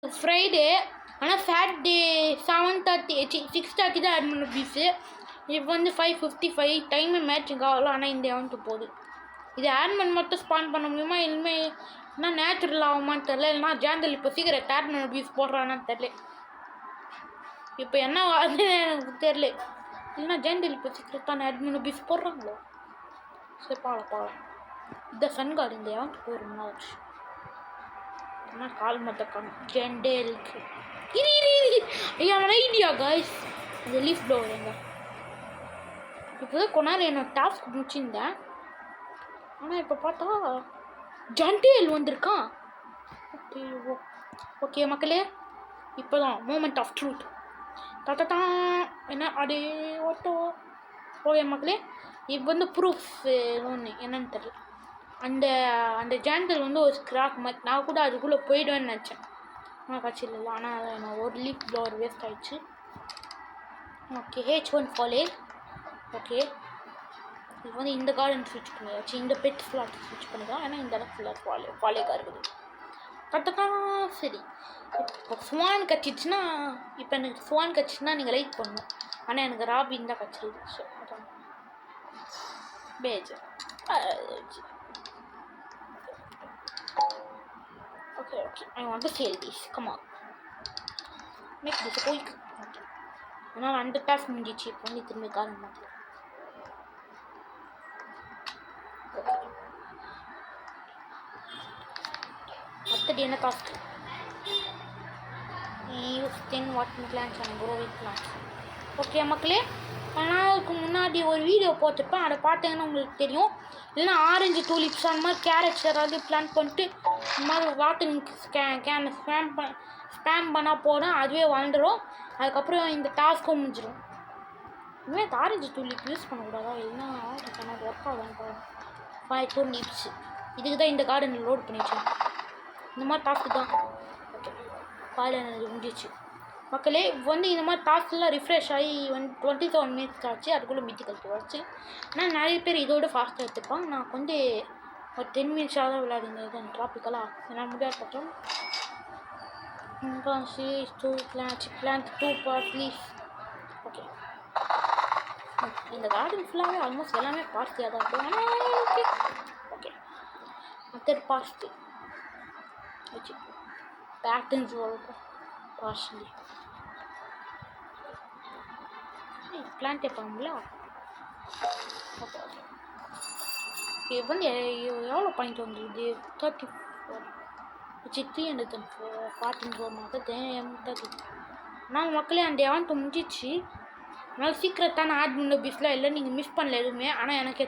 Friday, ஆனால் Saturday 7:30 6:30 தான் add பண்ண பீஸு. இப்போ வந்து 5:55 டைமு மேட்சிங் ஆகலாம். ஆனால் இந்த எவன்ட்டு போகுது. இது ஆட்மன் மட்டும் ஸ்பான் பண்ண முடியுமா? இனிமேல் என்ன நேச்சுரல் ஆகுமான்னு தெரில. இல்லைனா ஜாண்டல் இப்போ சீக்கிரம் ஆட்மன் பீஸ் போடுறான்னு தெரில. இப்போ என்ன ஆகுதுன்னு எனக்கு தெரில. இல்லைனா ஜாண்டல் இப்போ சீக்கிரம் தான் ஆட்மன் பீஸ் போடுறாங்களோ? சரி பார்க்கலாம். இந்த சன் கார்டு இந்த எவன்ட்டு போய் ரொம்ப நாள் ஆச்சு. ஆனால் கால் மட்டும் ஜெண்டேலுக்கு ஐயா ஐடியா காய்ஸ். இந்த லீஃப் ப்ளோவர் எங்க இப்போ தான் கொஞ்ச நேரம் என்னோட டாஸ்க் முடிச்சிருந்தேன். ஆனால் இப்போ பார்த்தா ஜெண்டேல் வந்திருக்கான். ஓகே மக்களே, இப்போ தான் மூமெண்ட் ஆஃப் ட்ரூத். தான் என்ன அதே ஓட்டோ. ஓகே மக்களே, இப்போ வந்து ப்ரூஃப் ஒன்று என்னன்னு தெரியல. அந்த ஜாண்டல் வந்து ஒரு ஸ்க்ராக் மாதிரி. நான் கூட அதுக்குள்ளே போயிடுவேன்னு நினச்சேன். ஆனால் கட்சியில் இல்லை. ஆனால் நான் ஒரு லீக் ப்ளோவர் வேஸ்ட் ஆகிடுச்சு. Okay H1 ஃபாலே. ஓகே இது வந்து இந்த கார்டன் ஸ்விட்ச் பண்ணியாச்சு. இந்த பெட் ஃப்ளாட் ஸ்விட்ச் பண்ணிக்கலாம். ஏன்னா இந்த அளவுக்கு ஃபுல்லாக ஃபாலேக்காக இருக்குது. கரெக்டாக சரி. இப்போ ஸ்வான் கட்சிச்சுன்னா இப்போ எனக்கு ஸ்வான் கட்சிச்சுன்னா நீங்கள் லைக் பண்ணணும். ஆனால் எனக்கு ராபின் தான் கட்சிடுது. ஸோ அதான் page. Okay, I want to sell this. Come on. Make this quick. Okay. Now under task முடிஞ்சிச்சு. இப்போ வந்து திரும்பி காரணம் மாற்றலாம். அடுத்தது என்ன task? Use 10 watt plants and growing plants. Okay மக்களே, அதுக்கு முன்னாடி ஒரு வீடியோ போட்டிருப்பேன். அதை பார்த்தீங்கன்னா உங்களுக்கு தெரியும். இல்லைன்னா ஆரஞ்சு டூலிப்ஸ் அந்த மாதிரி கேரட்ஸ் ஏதாவது பிளான் பண்ணிட்டு இந்த மாதிரி வாட்டர் கேனை ஸ்பேம் பண்ணால் போதும், அதுவே வளர்ந்துடும். அதுக்கப்புறம் இந்த டாஸ்க்கும் முடிஞ்சிடும். இனிமேல் ஆரஞ்சு டூலிப் யூஸ் பண்ணக்கூடாதா? இல்லைன்னா எனக்கு ஒர்க் ஆகும். 5 டூலிப்ஸ் இதுக்கு தான் இந்த கார்டனில் லோட் பண்ணி வச்சேன். இந்த மாதிரி டாஸ்க்கு தான். ஓகே காலையில் எனக்கு முடிஞ்சிச்சு மக்களே. இப்போ வந்து இந்த மாதிரி டாஸ்க்லாம் ரிஃப்ரெஷ் ஆகி 27 மினிட்ஸ் ஆச்சு. அதுக்குள்ளே மீட்டிக்கல் வச்சு. ஆனால் நிறைய பேர் இதோட ஃபாஸ்ட்டாக எடுத்துப்பாங்க. நான் வந்து ஒரு 10 மினிட்ஸாக தான் விளையாடுங்க ட்ராபிக்கலாக. என்னால் முடியாது பார்த்தோம். Plant 2 part please. ஓகே இந்த கார்டன் ஃபுல்லாகவே ஆல்மோஸ்ட் எல்லாமே பார்ட்டியாக தான் இருக்கும். ஆனால் ஓகே ஓகே மற்ற பார்ட்டி வச்சு பேட்டர்ன்ஸ் வரும் பார்ஷலி. பிளான்ட்டே பண்ணல. ஓகே ஓகே ஓகே வந்து எவ்வளோ பாயிண்ட் வந்துடுது? 34 வச்சு 344 மாதம் 30. ஆனால் மக்களே அந்த எவன்ட்டு முடிஞ்சிச்சு. அதனால் சீக்கிரத்தான ஆட் பண்ண பீஸ்லாம் இல்லை. நீங்கள் மிஸ் பண்ணல எதுவுமே. ஆனால் எனக்கே